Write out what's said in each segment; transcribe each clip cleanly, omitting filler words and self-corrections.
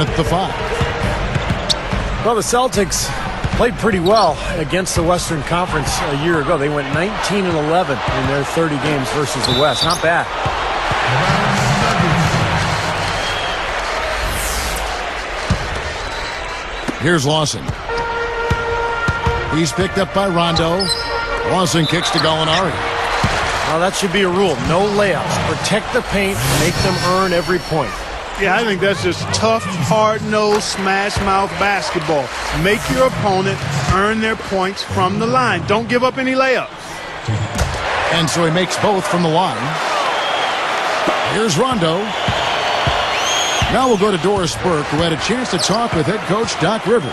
Boston at the 5. Well, the Celtics played pretty well against the Western Conference a year ago. They went 19-11 in their 30 games versus the West. Not bad. Here's Lawson. He's picked up by Rondo. Lawson kicks to Gallinari. Well, that should be a rule. No layups. Protect the paint. Make them earn every point. Yeah, I think that's just tough, hard-nosed, smash-mouth basketball. Make your opponent earn their points from the line. Don't give up any layups. And so he makes both from the line. Here's Rondo. Now we'll go to Doris Burke, who had a chance to talk with head coach Doc Rivers.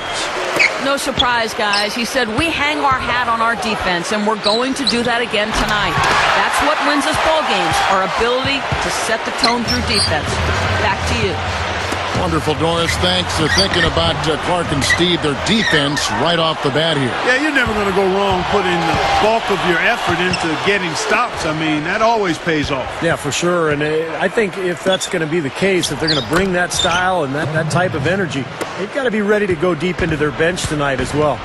No surprise, guys. He said, we hang our hat on our defense, and we're going to do that again tonight. That's what wins us ball games, our ability to set the tone through defense. Back to you. Wonderful, Doris. Thanks for thinking about Clark and Steve, their defense, right off the bat here. Yeah, you're never going to go wrong putting the bulk of your effort into getting stops. I mean, that always pays off. Yeah, for sure. And I think if that's going to be the case, if they're going to bring that style and that type of energy, they've got to be ready to go deep into their bench tonight as well.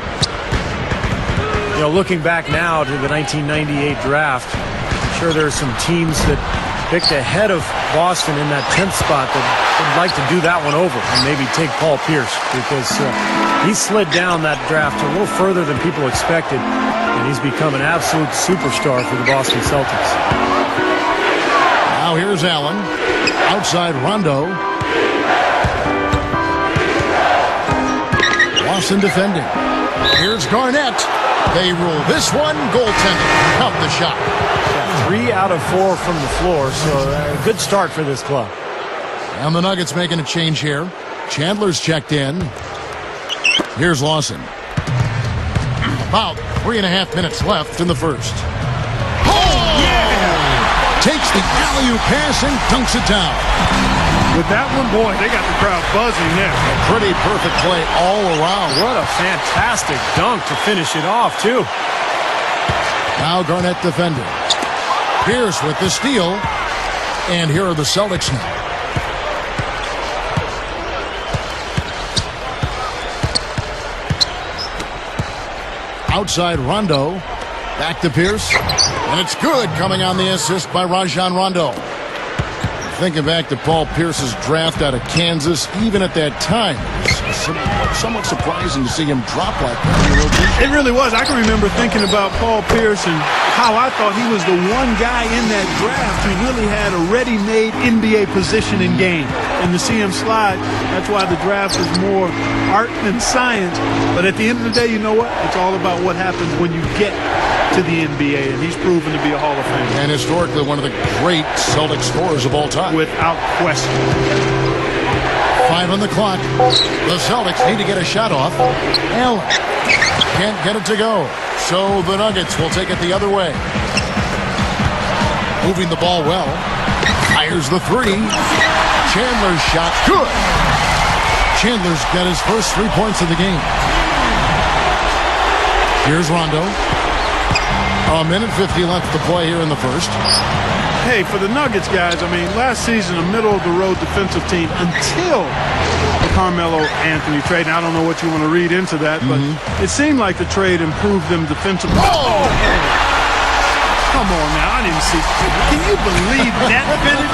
You know, looking back now to the 1998 draft, I'm sure there are some teams that picked ahead of Boston in that 10th spot that would like to do that one over and maybe take Paul Pierce, because he slid down that draft a little further than people expected, and he's become an absolute superstar for the Boston Celtics. Now here's Allen. Outside Rondo. Lawson defending. Here's Garnett. They rule this one goaltending. Count the shot. 3 out of 4 from the floor, so a good start for this club. And the Nuggets making a change here. Chandler's checked in. Here's Lawson. About 3.5 minutes left in the first. Oh! Yeah! Takes the alley-oop pass and dunks it down. With that one, boy, they got the crowd buzzing there. A pretty perfect play all around. What a fantastic dunk to finish it off, too. Now Garnett defending. Pierce with the steal. And here are the Celtics now. Outside Rondo. Back to Pierce. And it's good, coming on the assist by Rajon Rondo. Thinking back to Paul Pierce's draft out of Kansas, even at that time, it's somewhat surprising to see him drop like that in the rotation. It really was. I can remember thinking about Paul Pierce and how I thought he was the one guy in that draft who really had a ready-made NBA position in game. And to see him slide, that's why the draft is more art than science. But at the end of the day, you know what? It's all about what happens when you get to the NBA, and he's proven to be a Hall of Famer. And historically one of the great Celtic scorers of all time. Without question. 5 on the clock. The Celtics need to get a shot off. Allen can't get it to go. So the Nuggets will take it the other way. Moving the ball well. Fires the 3. Chandler's shot. Good. Chandler's got his first 3 points of the game. Here's Rondo. A minute 50 left to play here in the first. Hey, for the Nuggets, guys, I mean, last season, a middle-of-the-road defensive team until the Carmelo Anthony trade. And I don't know what you want to read into that, but it seemed like the trade improved them defensively. Oh! Come on now, I didn't see. Can you believe that finish?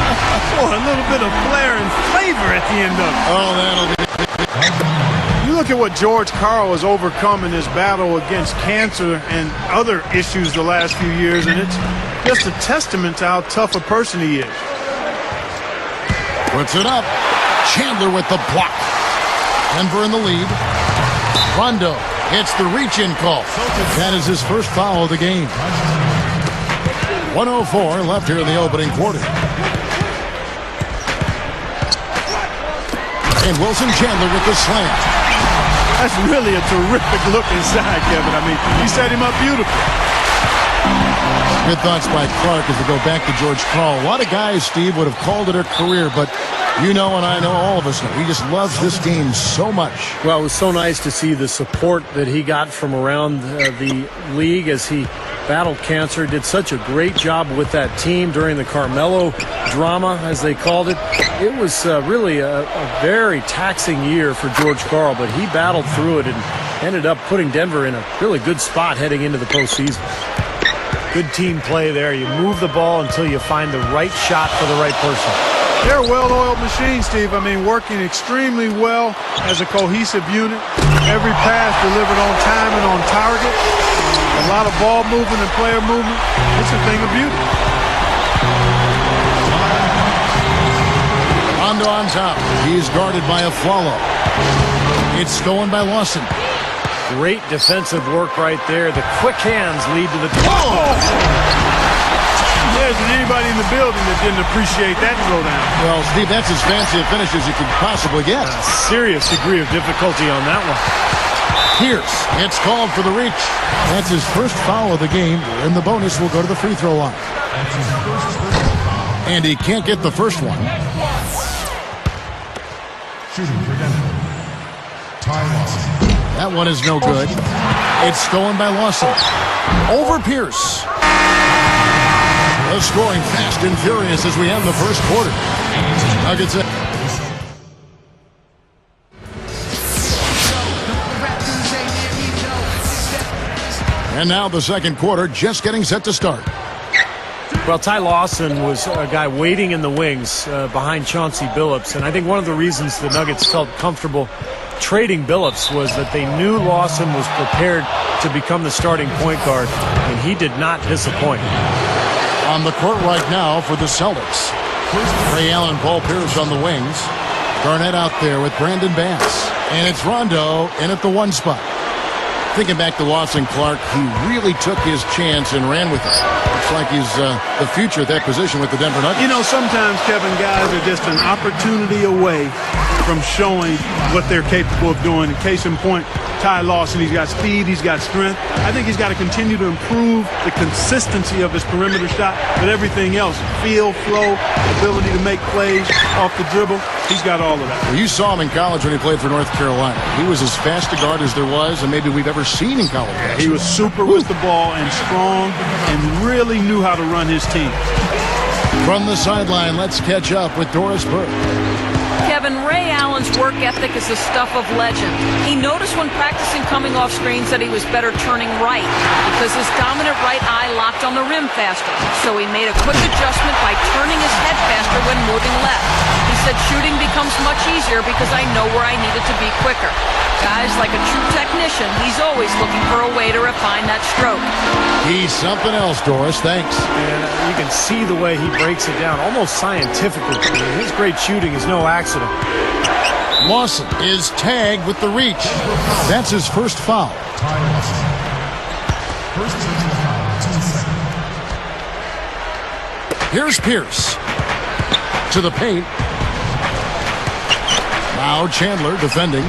Boy, a little bit of flair and flavor at the end of it. Oh, that'll be... You look at what George Karl has overcome in his battle against cancer and other issues the last few years, and it's just a testament to how tough a person he is. Puts it up. Chandler with the block. Denver in the lead. Rondo hits the reach-in call. That is his first foul of the game. 1:04 left here in the opening quarter. And Wilson Chandler with the slam. That's really a terrific look inside, Kevin. I mean, he set him up beautifully. Good thoughts by Clark as we go back to George Karl. A lot of guys, Steve, would have called it a career, but you know and I know, all of us know, he just loves this game so much. Well, it was so nice to see the support that he got from around the league as he battled cancer, did such a great job with that team during the Carmelo drama, as they called it. It was really a very taxing year for George Karl, but he battled through it and ended up putting Denver in a really good spot heading into the postseason. Good team play there. You move the ball until you find the right shot for the right person. They're a well-oiled machine, Steve. I mean, working extremely well as a cohesive unit. Every pass delivered on time and on target. A lot of ball movement and player movement. It's a thing of beauty. Rondo on top. He's guarded by a Afflalo. It's stolen by Lawson. Great defensive work right there. The quick hands lead to the... There isn't anybody in the building that didn't appreciate that throwdown. Well, Steve, that's as fancy a finish as you could possibly get. A serious degree of difficulty on that one. Pierce, it's called for the reach. That's his first foul of the game, and the bonus will go to the free throw line. And he can't get the first one. Shooting for Denver, Ty Lawson. That one is no good. It's stolen by Lawson. Over Pierce. The scoring fast and furious as we end the first quarter. Nuggets. And now the second quarter just getting set to start. Well, Ty Lawson was a guy waiting in the wings behind Chauncey Billups, and I think one of the reasons the Nuggets felt comfortable trading Billups was that they knew Lawson was prepared to become the starting point guard, and he did not disappoint. On the court right now for the Celtics. Ray Allen, Paul Pierce on the wings. Garnett out there with Brandon Bass. And it's Rondo in at the one spot. Thinking back to Lawson Clark, he really took his chance and ran with it. Looks like he's the future at that position with the Denver Nuggets. You know, sometimes, Kevin, guys are just an opportunity away from showing what they're capable of doing. In case in point, Ty Lawson, he's got speed, he's got strength. I think he's got to continue to improve the consistency of his perimeter shot, but everything else, feel, flow, ability to make plays off the dribble, he's got all of that. Well, you saw him in college when he played for North Carolina. He was as fast a guard as there was and maybe we've ever seen in college. He was super with the ball and strong and really knew how to run his team. From the sideline, let's catch up with Doris Burke. Kevin, Ray Allen's work ethic is the stuff of legend. He noticed when practicing coming off screens that he was better turning right because his dominant right eye locked on the rim faster. So he made a quick adjustment by turning his head faster when moving left. He said shooting becomes much easier because I know where I needed to be quicker. Guys, like a true technician, he's always looking for a way to refine that stroke. He's something else, Doris. Thanks. And you can see the way he breaks it down, almost scientifically. I mean, his great shooting is no accident. Lawson is tagged with the reach. That's his first foul. Ty Lawson. First personal foul, 2 seconds. Here's Pierce. To the paint. Now Chandler defending.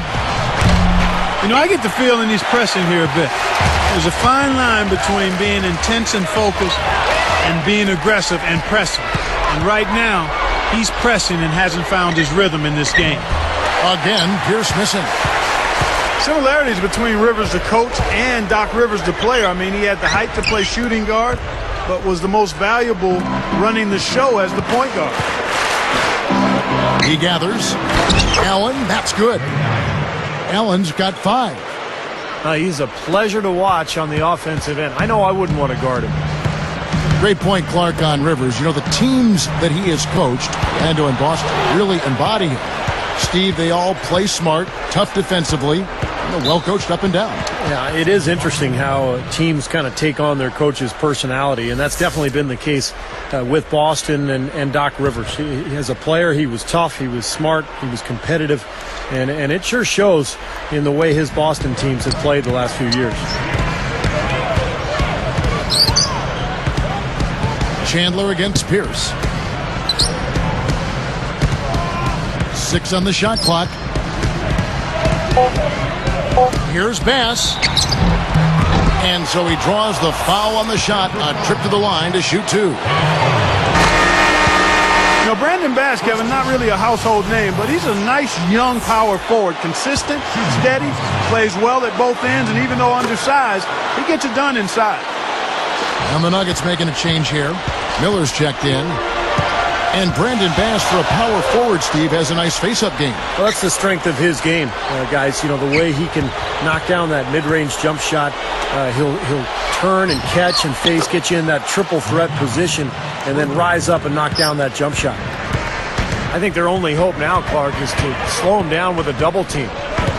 You know, I get the feeling he's pressing here a bit. There's a fine line between being intense and focused and being aggressive and pressing. And right now, he's pressing and hasn't found his rhythm in this game. Again, Pierce missing. Similarities between Rivers the coach and Doc Rivers the player. I mean, he had the height to play shooting guard, but was the most valuable running the show as the point guard. He gathers. Allen, that's good. Allen's got 5. He's a pleasure to watch on the offensive end. I know I wouldn't want to guard him. Great point, Clark, on Rivers. You know, the teams that he has coached, Orlando and Boston, really embody him. Steve, they all play smart, tough defensively, and well coached up and down. Yeah, it is interesting how teams kind of take on their coach's personality, and that's definitely been the case with Boston and Doc Rivers. He, as a player, he was tough, he was smart, he was competitive, and it sure shows in the way his Boston teams have played the last few years. Chandler against Pierce. 6 on the shot clock. Here's Bass. And so he draws the foul on the shot. A trip to the line to shoot 2. You know, Brandon Bass, Kevin, not really a household name, but he's a nice young power forward. Consistent, steady, plays well at both ends, and even though undersized, he gets it done inside. And the Nuggets making a change here. Miller's checked in. And Brandon Bass for a power forward, Steve, has a nice face-up game. Well, that's the strength of his game, guys. You know, the way he can knock down that mid-range jump shot. He'll turn and catch and face, get you in that triple threat position, and then rise up and knock down that jump shot. I think their only hope now, Clark, is to slow him down with a double team.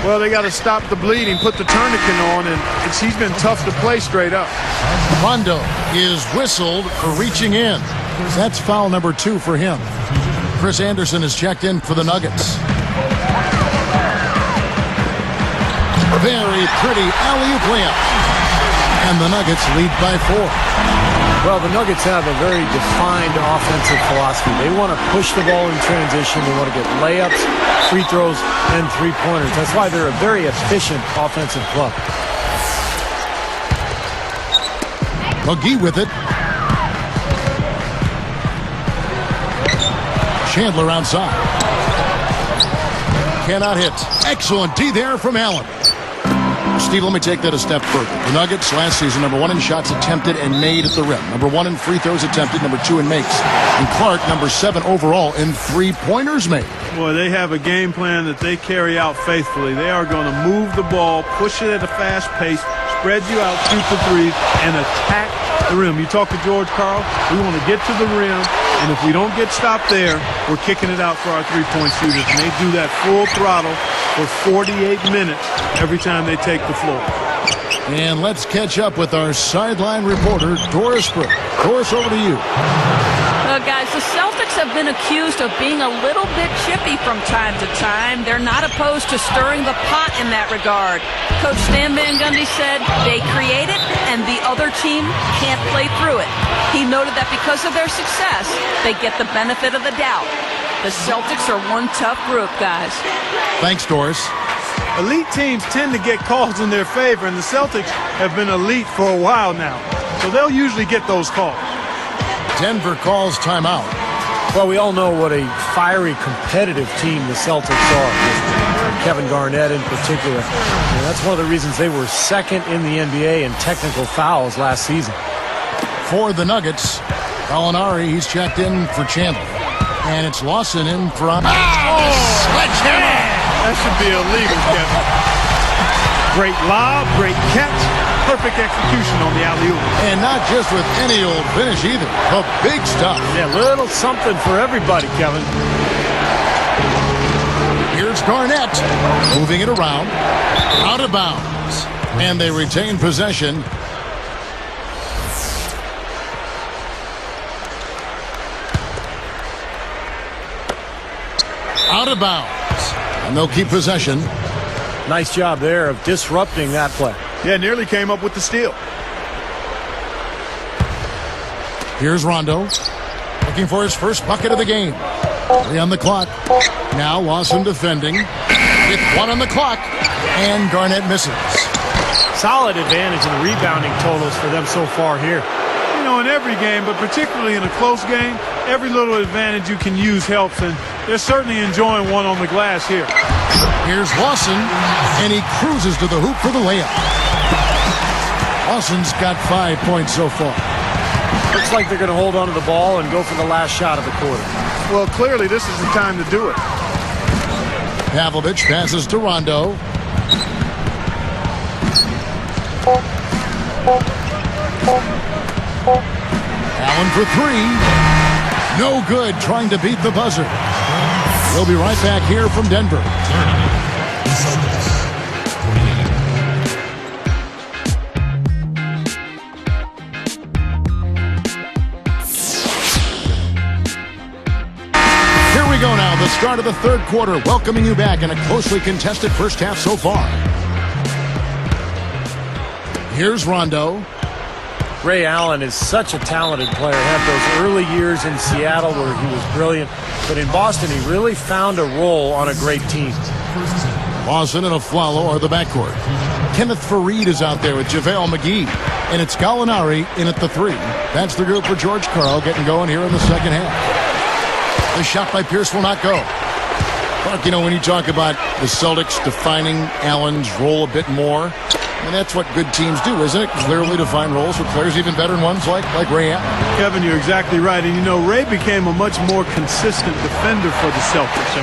Well, they got to stop the bleeding, put the tourniquet on, and he's been tough to play straight up. Rondo is whistled for reaching in. That's foul number 2 for him. Chris Anderson is checked in for the Nuggets. Very pretty alley-oop layup. And the Nuggets lead by 4. Well, the Nuggets have a very defined offensive philosophy. They want to push the ball in transition. They want to get layups, free throws, and three-pointers. That's why they're a very efficient offensive club. McGee with it. Chandler outside. Cannot hit. Excellent D there from Allen. Steve, let me take that a step further. The Nuggets last season, number 1 in shots attempted and made at the rim. Number 1 in free throws attempted, number 2 in makes. And Clark, number 7 overall in three-pointers made. Boy, they have a game plan that they carry out faithfully. They are going to move the ball, push it at a fast pace, spread you out, shoot the threes, and attack the rim. You talk to George Karl, we want to get to the rim, and if we don't get stopped there, we're kicking it out for our three-point shooters. And they do that full throttle for 48 minutes every time they take the floor. And let's catch up with our sideline reporter, Doris Burke. Doris, over to you. Guys, the Celtics have been accused of being a little bit chippy from time to time. They're not opposed to stirring the pot in that regard. Coach Stan Van Gundy said they create it and the other team can't play through it. He noted that because of their success, they get the benefit of the doubt. The Celtics are one tough group, guys. Thanks, Doris. Elite teams tend to get calls in their favor, and the Celtics have been elite for a while now. So they'll usually get those calls. Denver calls timeout. Well, we all know what a fiery, competitive team the Celtics are, with Kevin Garnett in particular. And that's one of the reasons they were second in the NBA in technical fouls last season. For the Nuggets, Gallinari, he's checked in for Chandler. And it's Lawson in for... Sledgehammer! That should be illegal, Kevin. Great lob, great catch, perfect execution on the alley-oop. And not just with any old finish either, but big stuff. Yeah, little something for everybody, Kevin. Here's Garnett, moving it around, out of bounds. And they retain possession. Out of bounds. And they'll keep possession. Nice job there of disrupting that play. Yeah, nearly came up with the steal. Here's Rondo, looking for his first bucket of the game. 3 on the clock. Now Lawson defending with 1 on the clock. And Garnett misses. Solid advantage in the rebounding totals for them so far here. You know, in every game, but particularly in a close game, every little advantage you can use helps, and they're certainly enjoying one on the glass here. Here's Lawson, and he cruises to the hoop for the layup. Lawson's got 5 points so far. Looks like they're going to hold on to the ball and go for the last shot of the quarter. Well, clearly this is the time to do it. Pavlovich passes to Rondo. Allen for 3. No good, trying to beat the buzzer. We'll be right back here from Denver. Here we go now, the start of the third quarter, welcoming you back in a closely contested first half so far. Here's Rondo. Ray Allen is such a talented player. Had those early years in Seattle where he was brilliant. But in Boston, he really found a role on a great team. Lawson and Aflalo are the backcourt. Kenneth Faried is out there with JaVale McGee. And it's Gallinari in at the 3. That's the group for George Karl getting going here in the second half. The shot by Pierce will not go. But, you know, when you talk about the Celtics defining Allen's role a bit more, And that's what good teams do, isn't it? Clearly define roles for players, even veteran ones like Ray Allen. Kevin, you're exactly right. And, Ray became a much more consistent defender for the Celtics.